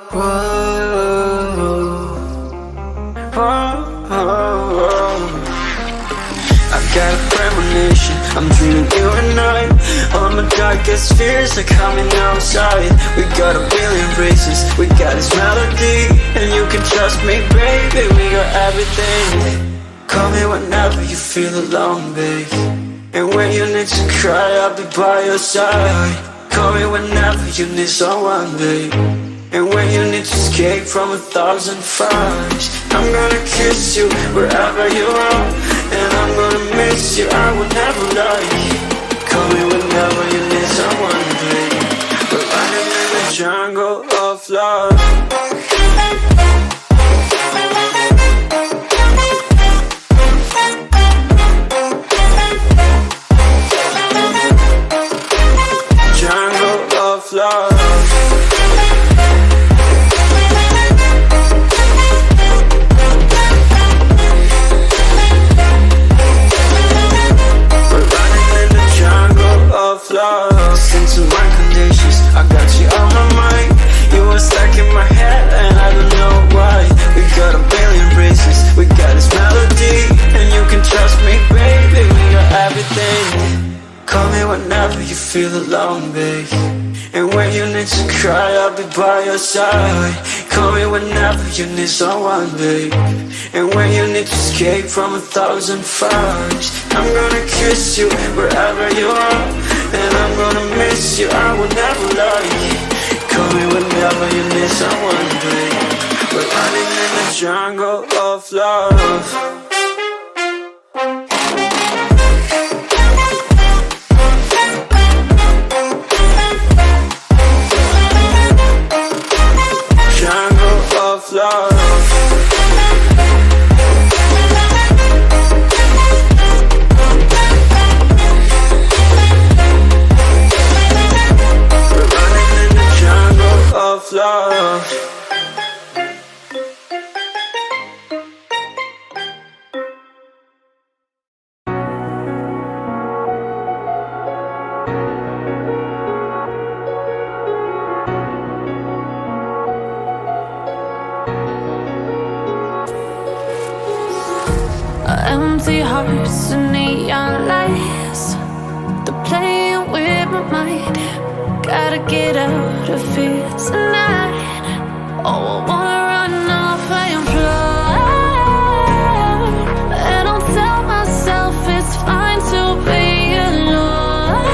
I've got a premonition, I'm dreaming you and I. All my darkest fears are coming outside. We got a billion races, we got this melody, and you can trust me, baby, we got everything. Call me whenever you feel alone, babe, and when you need to cry, I'll be by your side. Call me whenever you need someone, babe, and when you need to escape from 1,000 fires. I'm gonna kiss you wherever you are, and I'm gonna miss you, I will never lie. Call me whenever you need someone, babe. We're running in the jungle of love. Jungle of love. Listen to my conditions, I got you on my mind. You are stuck in my head and I don't know why. We got a billion races, we got this melody, and you can trust me, baby, we got everything. Call me whenever you feel alone, babe, and when you need to cry, I'll be by your side. Call me whenever you need someone, babe, and when you need to escape from 1,000 fires. I'm gonna kiss you wherever you are, and I'm gonna miss you, I will never lie. Call me whenever you need someone, babe. We're running in the jungle of love. Love. We're running in the jungle of love. Empty hearts and neon lights, they're playing with my mind. Gotta get out of here tonight. Oh, I wanna run off and fly, and I'll tell myself it's fine to be alone,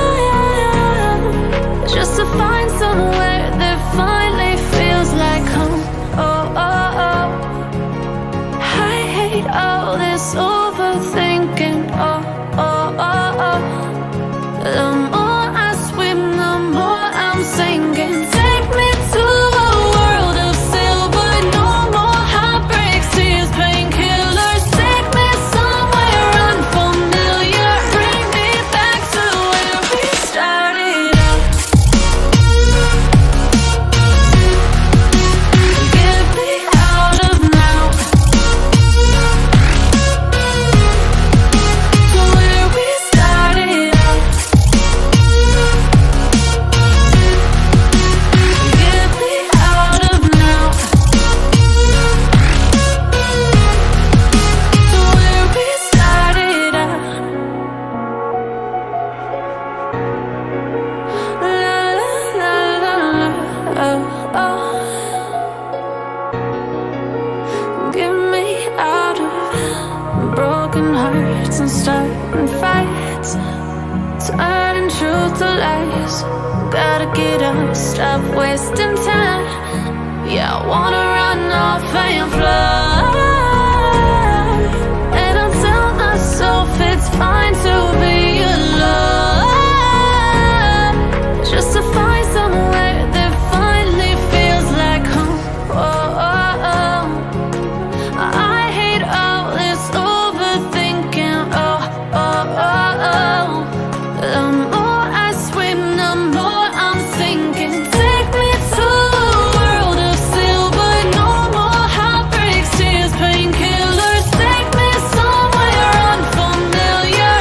just to find somewhere that finally feels like home. Oh, oh, oh. I hate all this overthinking, oh, oh, oh, oh. The more I swim, the more I'm sinking. Take me to a world of silver, no more heartbreaks, tears, painkillers. Take me somewhere unfamiliar, bring me back to where we started out. Get me out of now. Broken hearts and starting fights, turning truth to lies. Gotta get up, stop wasting time. Yeah, I wanna run off and fly, and I'll tell myself it's fine to be alone, just to find somewhere that finally feels like home. Oh, oh, oh. I hate all this overthinking, oh, oh, oh, oh. The more I swim, the more I'm sinking. Take me to a world of silver, no more heartbreaks, tears, painkillers. Take me somewhere unfamiliar,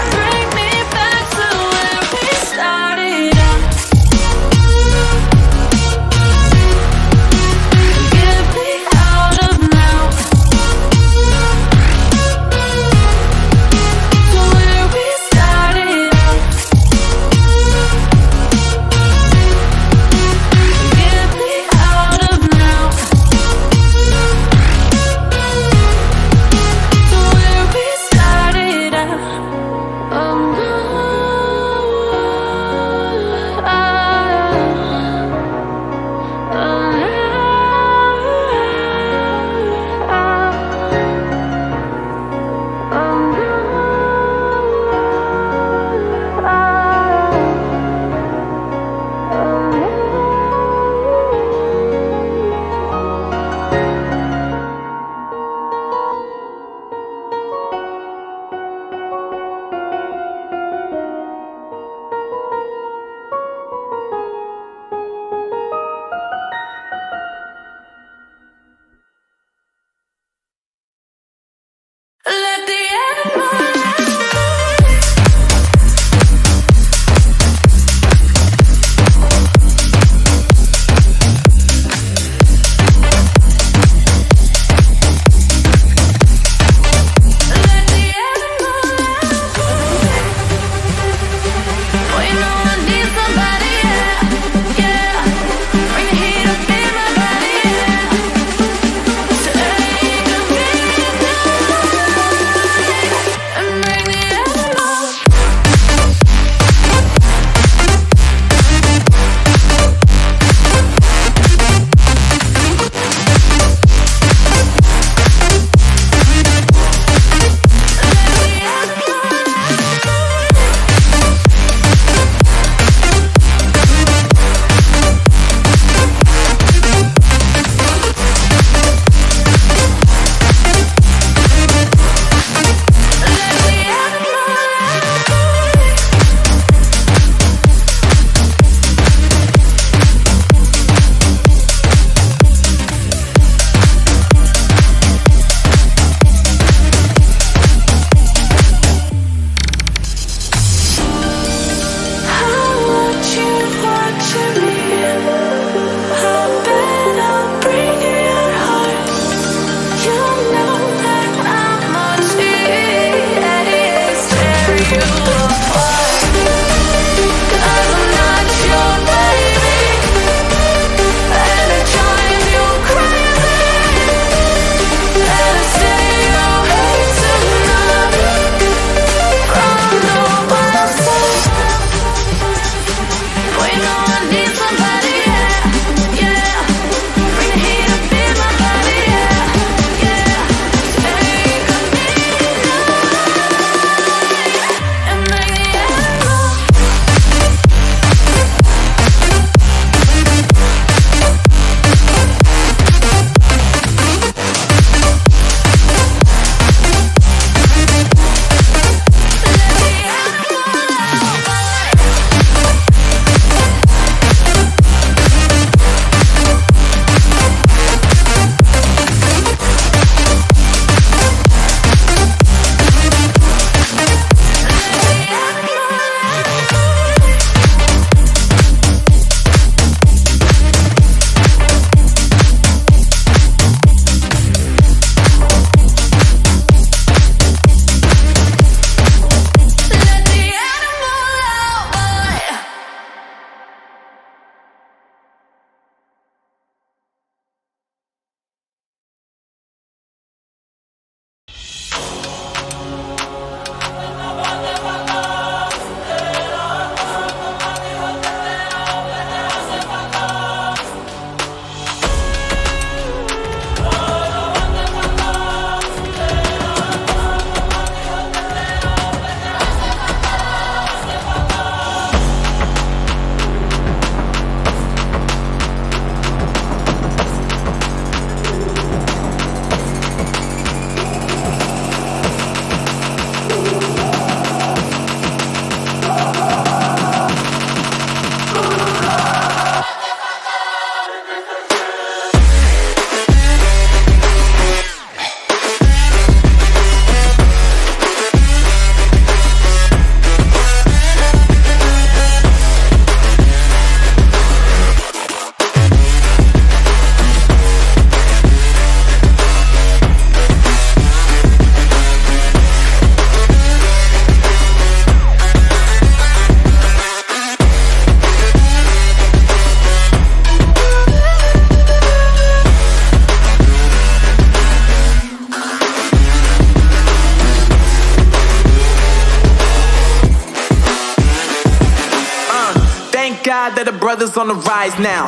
that the brothers on the rise now.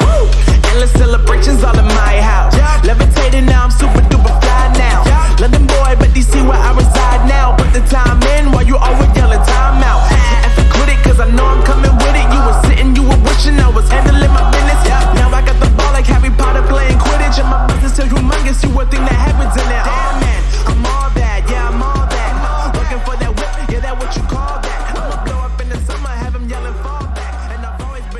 Endless celebrations all in my house. Levitating now, I'm super duper fly now. London boy, but DC where I reside now. Put the time in while you always yelling time out. And for quit it, cause I know I'm coming with it. You were sitting, you were wishing I was